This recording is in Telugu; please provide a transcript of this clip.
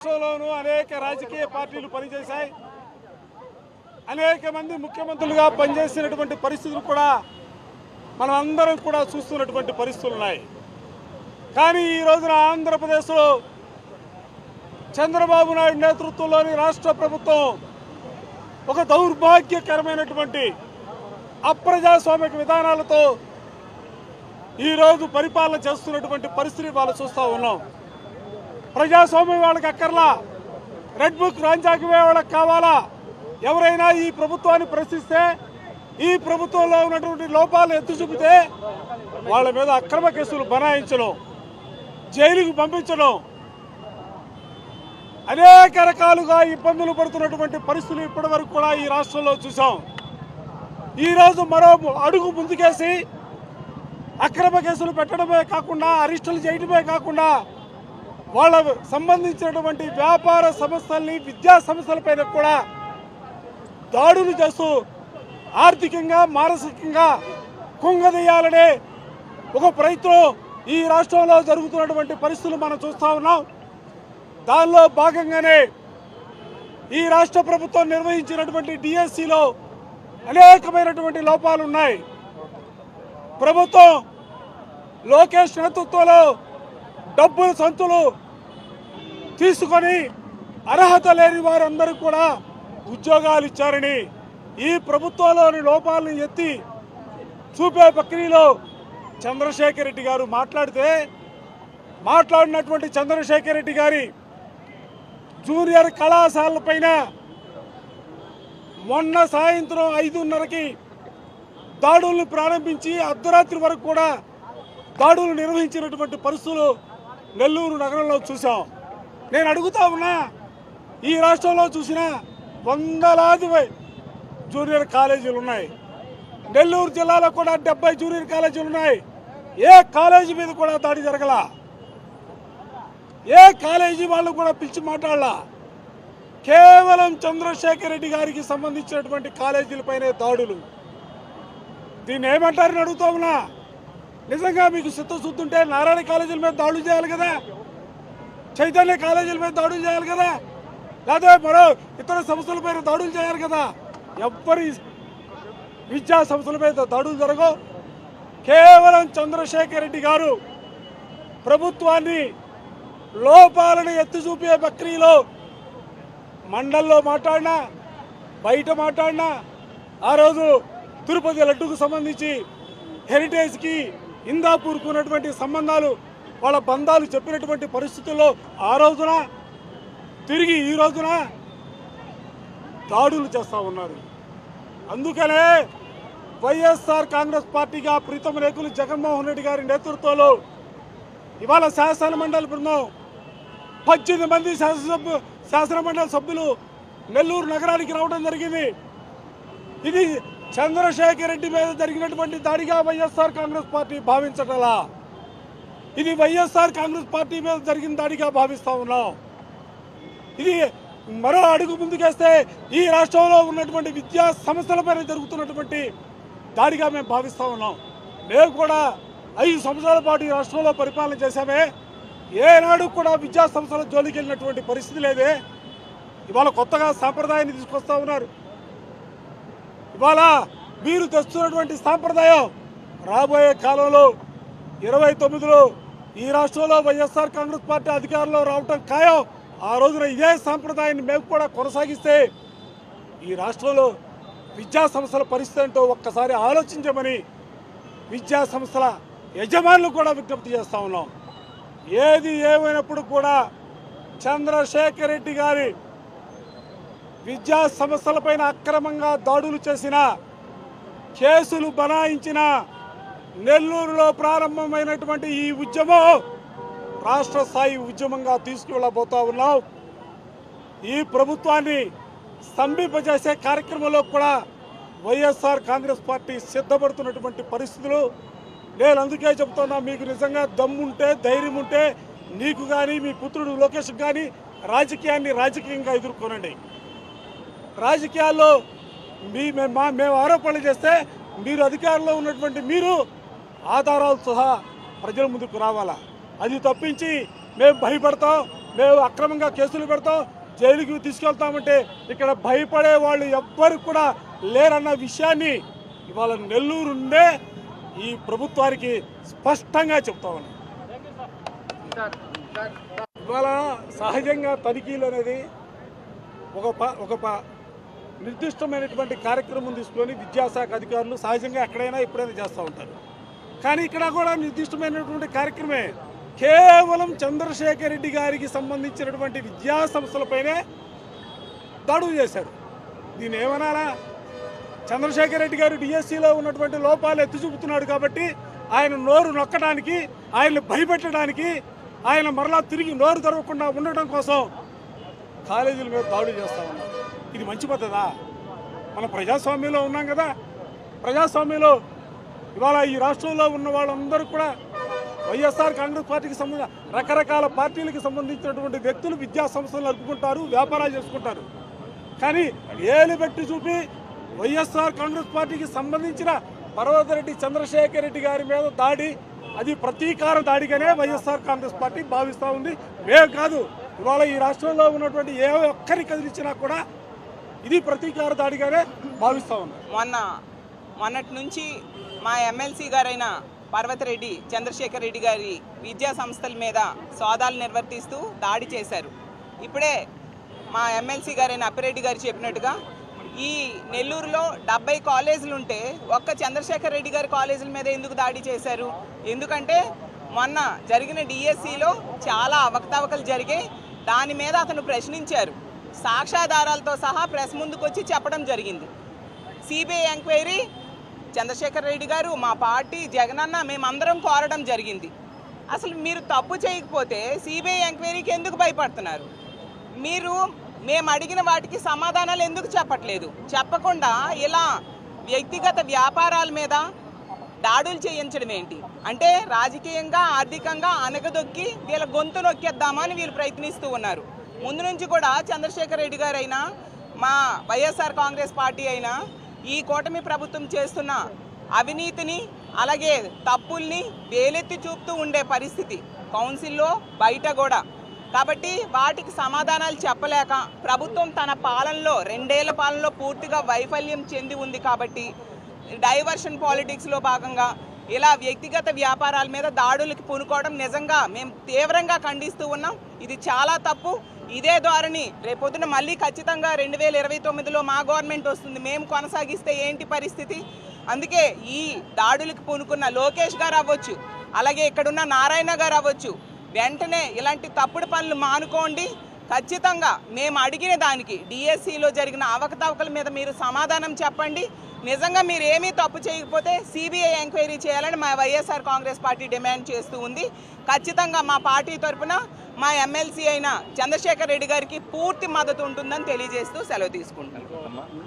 రాష్ట్రంలోనూ అనేక రాజకీయ పార్టీలు పనిచేశాయి. అనేక మంది ముఖ్యమంత్రులుగా పనిచేసినటువంటి పరిస్థితులు కూడా మనం అందరం కూడా చూస్తున్నటువంటి పరిస్థితులు ఉన్నాయి. కానీ ఈ రోజున ఆంధ్రప్రదేశ్లో చంద్రబాబు నాయుడు నేతృత్వంలోని రాష్ట్ర ప్రభుత్వం ఒక దౌర్భాగ్యకరమైనటువంటి అప్రజాస్వామిక విధానాలతో ఈరోజు పరిపాలన చేస్తున్నటువంటి పరిస్థితి వాళ్ళు చూస్తూ ఉన్నాం. ప్రజాస్వామ్యం వాళ్ళకి అక్కర్లా, రెడ్ బుక్ రాజ్యాంగమే వాళ్ళకి కావాలా. ఎవరైనా ఈ ప్రభుత్వాన్ని ప్రశ్నిస్తే, ఈ ప్రభుత్వంలో ఉన్నటువంటి లోపాలు ఎత్తి చూపితే వాళ్ళ మీద అక్రమ కేసులు బనాయించడం, జైలుకు పంపించడం, అనేక రకాలుగా ఇబ్బందులు పడుతున్నటువంటి పరిస్థితులు ఇప్పటి వరకు కూడా ఈ రాష్ట్రంలో చూసాం. ఈరోజు మరో అడుగు ముందుకేసి అక్రమ కేసులు పెట్టడమే కాకుండా, అరెస్టులు చేయడమే కాకుండా వాళ్ళ సంబంధించినటువంటి వ్యాపార సంస్థల్ని, విద్యా సంస్థలపైన కూడా దాడులు చేస్తూ ఆర్థికంగా, మానసికంగా కుంగదీయాలనే ఒక ప్రయత్నం ఈ రాష్ట్రంలో జరుగుతున్నటువంటి పరిస్థితులు మనం చూస్తూ ఉన్నాం. దానిలో భాగంగానే ఈ రాష్ట్ర ప్రభుత్వం నిర్వహించినటువంటి డిఎస్సిలో అనేకమైనటువంటి లోపాలు ఉన్నాయి. ప్రభుత్వం లోకేష్ నేతృత్వంలో డబ్బులు సంతులు తీసుకొని అర్హత లేని వారందరూ కూడా ఉద్యోగాలు ఇచ్చారని ఈ ప్రభుత్వంలోని లోపాలను ఎత్తి చూపే ప్రక్రియలో చంద్రశేఖర్ రెడ్డి గారు మాట్లాడినటువంటి చంద్రశేఖర్ రెడ్డి గారి జూనియర్ కళాశాలపైన మొన్న సాయంత్రం 5:30కి దాడులను ప్రారంభించి అర్ధరాత్రి వరకు కూడా దాడులు నిర్వహించినటువంటి పరిస్థితులు నెల్లూరు నగరంలో చూసాం. నేను అడుగుతా ఉన్నా, ఈ రాష్ట్రంలో చూసిన వందలాది జూనియర్ కాలేజీలు ఉన్నాయి. నెల్లూరు జిల్లాలో కూడా 70 జూనియర్ కాలేజీలు ఉన్నాయి. ఏ కాలేజీ మీద కూడా దాడి జరగల, ఏ కాలేజీ వాళ్ళు కూడా పిలిచి మాట్లాడాల. కేవలం చంద్రశేఖర్ రెడ్డి గారికి సంబంధించినటువంటి కాలేజీలపైనే దాడులు. దీన్ని ఏమంటారని అడుగుతా ఉన్నా. నిజంగా మీకు చిత్తశుద్ధి ఉంటే నారాయణ కాలేజీల మీద దాడులు చేయాలి కదా, చైతన్య కాలేజీల మీద దాడులు చేయాలి కదా, లేదా మరో ఇతర సంస్థలపైన దాడులు చేయాలి కదా. ఎవ్వరి విద్యా సంస్థల మీద దాడులు జరగవు. కేవలం చంద్రశేఖర్ రెడ్డి గారు ప్రభుత్వాన్ని లోపాలను ఎత్తి చూపే ప్రక్రియలో మండల్లో మాట్లాడినా, బయట మాట్లాడినా, ఆ రోజు తిరుపతి లడ్డుకు సంబంధించి హెరిటేజ్కి ఇందాపూర్కు ఉన్నటువంటి సంబంధాలు, వాళ్ళ బంధాలు చెప్పినటువంటి పరిస్థితుల్లో ఆ రోజున తిరిగి ఈ రోజున దాడులు చేస్తూ ఉన్నారు. అందుకనే వైఎస్ఆర్ కాంగ్రెస్ పార్టీగా ప్రీతం రేకులు జగన్మోహన్ రెడ్డి గారి నేతృత్వంలో ఇవాళ శాసన మండలి బృందం 18 మంది శాసనమండలి సభ్యులు నెల్లూరు నగరానికి రావడం జరిగింది. ఇది చంద్రశేఖర్ రెడ్డి మీద జరిగినటువంటి దాడిగా వైఎస్ఆర్ కాంగ్రెస్ పార్టీ భావించటలా, ఇది వైఎస్ఆర్ కాంగ్రెస్ పార్టీ మీద జరిగిన దాడిగా భావిస్తూ ఉన్నాం. ఇది మరో అడుగు ముందుకేస్తే ఈ రాష్ట్రంలో ఉన్నటువంటి విద్యా సంస్థలపైన జరుగుతున్నటువంటి దాడిగా మేము భావిస్తూ ఉన్నాం. మేము కూడా 5 సంవత్సరాల పాటు ఈ రాష్ట్రంలో పరిపాలన చేశామే, ఏనాడు కూడా విద్యా సంస్థల జోలికి వెళ్ళినటువంటి పరిస్థితి లేదే. ఇవాళ కొత్తగా సాంప్రదాయాన్ని తీసుకొస్తా ఉన్నారు. ఇవాళ మీరు తెస్తున్నటువంటి సాంప్రదాయం రాబోయే కాలంలో 29లో ఈ రాష్ట్రంలో వైఎస్ఆర్ కాంగ్రెస్ పార్టీ అధికారంలో రావటం ఖాయం. ఆ రోజున ఇదే సాంప్రదాయాన్ని మేము కూడా కొనసాగిస్తే ఈ రాష్ట్రంలో విద్యా సంస్థల పరిస్థితి ఏంటో ఒక్కసారి ఆలోచించమని విద్యా సంస్థల యజమానులు కూడా విజ్ఞప్తి చేస్తూ ఉన్నాం. ఏది ఏమైనప్పుడు కూడా చంద్రశేఖర్ రెడ్డి గారి విద్యా సంస్థలపైన అక్రమంగా దాడులు చేసిన, కేసులు బనాయించిన నెల్లూరులో ప్రారంభమైనటువంటి ఈ ఉద్యమం రాష్ట్ర స్థాయి ఉద్యమంగా తీసుకువెళ్ళబోతా ఉన్నాం. ఈ ప్రభుత్వాన్ని స్తంభింపజేసే కార్యక్రమంలో కూడా వైఎస్ఆర్ కాంగ్రెస్ పార్టీ సిద్ధపడుతున్నటువంటి పరిస్థితులు. నేను అందుకే చెప్తున్నా, మీకు నిజంగా దమ్ముంటే, ధైర్యం ఉంటే నీకు కానీ మీ పుత్రుడు లోకేష్ కానీ రాజకీయాన్ని రాజకీయంగా ఎదుర్కొనండి. రాజకీయాల్లో మేము ఆరోపణలు చేస్తే మీరు అధికారంలో ఉన్నటువంటి మీరు ఆధారాలు సహా ప్రజల ముందుకు రావాలా. అది తప్పించి మేము భయపడతాం, మేము అక్రమంగా కేసులు పెడతాం, జైలుకి తీసుకెళ్తామంటే ఇక్కడ భయపడే వాళ్ళు ఎవ్వరు కూడా లేరన్న విషయాన్ని ఇవాళ నెల్లూరు ఉండే ఈ ప్రభుత్వానికి స్పష్టంగా చెప్తా ఉన్నాం. ఇవాళ సహజంగా తనిఖీలు అనేది ఒక నిర్దిష్టమైనటువంటి కార్యక్రమం తీసుకొని విద్యాశాఖ అధికారులు సహజంగా ఎక్కడైనా ఎప్పుడైనా చేస్తూ ఉంటారు. కానీ ఇక్కడ కూడా నిర్దిష్టమైనటువంటి కార్యక్రమే. కేవలం చంద్రశేఖర్ రెడ్డి గారికి సంబంధించినటువంటి విద్యా సంస్థలపైనే దాడులు చేశారు. దీన్ని ఏమనాలా? చంద్రశేఖర్ రెడ్డి గారు డిఎస్సిలో ఉన్నటువంటి లోపాలు ఎత్తి చూపుతున్నాడు కాబట్టి ఆయన నోరు నొక్కడానికి, ఆయన్ని భయపెట్టడానికి, ఆయన మరలా తిరిగి నోరు తెరవకుండా ఉండటం కోసం కాలేజీల మీద దాడులు చేస్తూ ఉన్నారు. ఇది మంచి పద్ధతా? మన ప్రజాస్వామ్యంలో ఉన్నాం కదా. ప్రజాస్వామ్యంలో ఇవాళ ఈ రాష్ట్రంలో ఉన్న వాళ్ళందరూ కూడా వైఎస్ఆర్ కాంగ్రెస్ పార్టీకి సంబంధించిన రకరకాల పార్టీలకు సంబంధించినటువంటి వ్యక్తులు విద్యా సంస్థలు నడుపుకుంటారు, వ్యాపారాలు చేసుకుంటారు. కానీ ఏలు పెట్టి చూపి వైఎస్ఆర్ కాంగ్రెస్ పార్టీకి సంబంధించిన పర్వతరెడ్డి చంద్రశేఖర్ రెడ్డి గారి మీద దాడి, అది ప్రతీకార దాడిగానే వైఎస్ఆర్ కాంగ్రెస్ పార్టీ భావిస్తూ ఉంది. మేము కాదు, ఇవాళ ఈ రాష్ట్రంలో ఉన్నటువంటి ఏ ఒక్కరి కదిలించినా కూడా ఇది ప్రతీకార దాడిగానే భావిస్తూ ఉంది. మొన్నటి నుంచి మా ఎమ్మెల్సీ గారైన పర్వతరెడ్డి చంద్రశేఖర్ రెడ్డి గారి విద్యా సంస్థల మీద సోదాలు నిర్వర్తిస్తూ దాడి చేశారు. ఇప్పుడే మా ఎమ్మెల్సీ గారైన అప్పిరెడ్డి గారు చెప్పినట్టుగా ఈ నెల్లూరులో 70 కాలేజీలు ఉంటే ఒక్క చంద్రశేఖర్ రెడ్డి గారి కాలేజీల మీద ఎందుకు దాడి చేశారు? ఎందుకంటే మొన్న జరిగిన డిఎస్సిలో చాలా అవకతవకలు జరిగాయి. దాని మీద అతను ప్రశ్నించారు. సాక్ష్యాధారాలతో సహా ప్రెస్ ముందుకు వచ్చి చెప్పడం జరిగింది. సిబిఐ ఎంక్వైరీ చంద్రశేఖర్ రెడ్డి గారు, మా పార్టీ, జగనన్న మేమందరం కోరడం జరిగింది. అసలు మీరు తప్పు చేయకపోతే సిబిఐ ఎంక్వైరీకి ఎందుకు భయపడుతున్నారు? మేము అడిగిన వాటికి సమాధానాలు ఎందుకు చెప్పట్లేదు? చెప్పకుండా ఇలా వ్యక్తిగత వ్యాపారాల మీద దాడులు చేయించడం ఏంటి? అంటే రాజకీయంగా, ఆర్థికంగా అనగదొక్కి వీళ్ళ గొంతు నొక్కేద్దామని వీళ్ళు ప్రయత్నిస్తూ ఉన్నారు. ముందు నుంచి కూడా చంద్రశేఖర్ రెడ్డి గారు అయినా, మా వైఎస్ఆర్ కాంగ్రెస్ పార్టీ అయినా ఈ కూటమి ప్రభుత్వం చేస్తున్న అవినీతిని, అలాగే తప్పుల్ని వేలెత్తి చూపుతూ ఉండే పరిస్థితి కౌన్సిల్లో, బయట కూడా. కాబట్టి వాటికి సమాధానాలు చెప్పలేక ప్రభుత్వం తన పాలనలో 2 ఏళ్ల పాలనలో పూర్తిగా వైఫల్యం చెంది ఉంది. కాబట్టి డైవర్షన్ పాలిటిక్స్లో భాగంగా ఇలా వ్యక్తిగత వ్యాపారాల మీద దాడులకి పూనుకోవడం నిజంగా మేము తీవ్రంగా ఖండిస్తూ ఉన్నాం. ఇది చాలా తప్పు. ఇదే ధోరణి రేపొద్దున మళ్ళీ ఖచ్చితంగా 2029లో మా గవర్నమెంట్ వస్తుంది. మేము కొనసాగిస్తే ఏంటి పరిస్థితి? అందుకే ఈ దాడులకు పూనుకున్న లోకేష్ గారు అవ్వచ్చు, అలాగే ఇక్కడున్న నారాయణ గారు అవ్వచ్చు, వెంటనే ఇలాంటి తప్పుడు పనులు మానుకోండి. ఖచ్చితంగా మేము అడిగిన దానికి, డిఎస్సిలో జరిగిన అవకతవకల మీద మీరు సమాధానం చెప్పండి. నిజంగా మీరు ఏమీ తప్పు చేయకపోతే సిబిఐ ఎంక్వైరీ చేయాలని మా వైఎస్ఆర్ కాంగ్రెస్ పార్టీ డిమాండ్ చేస్తూ ఉంది. ఖచ్చితంగా మా పార్టీ తరఫున మా ఎమ్మెల్సీ అయిన చంద్రశేఖర్ రెడ్డి గారికి పూర్తి మద్దతు ఉంటుందని తెలియజేస్తూ సెలవు తీసుకుంటున్నాను.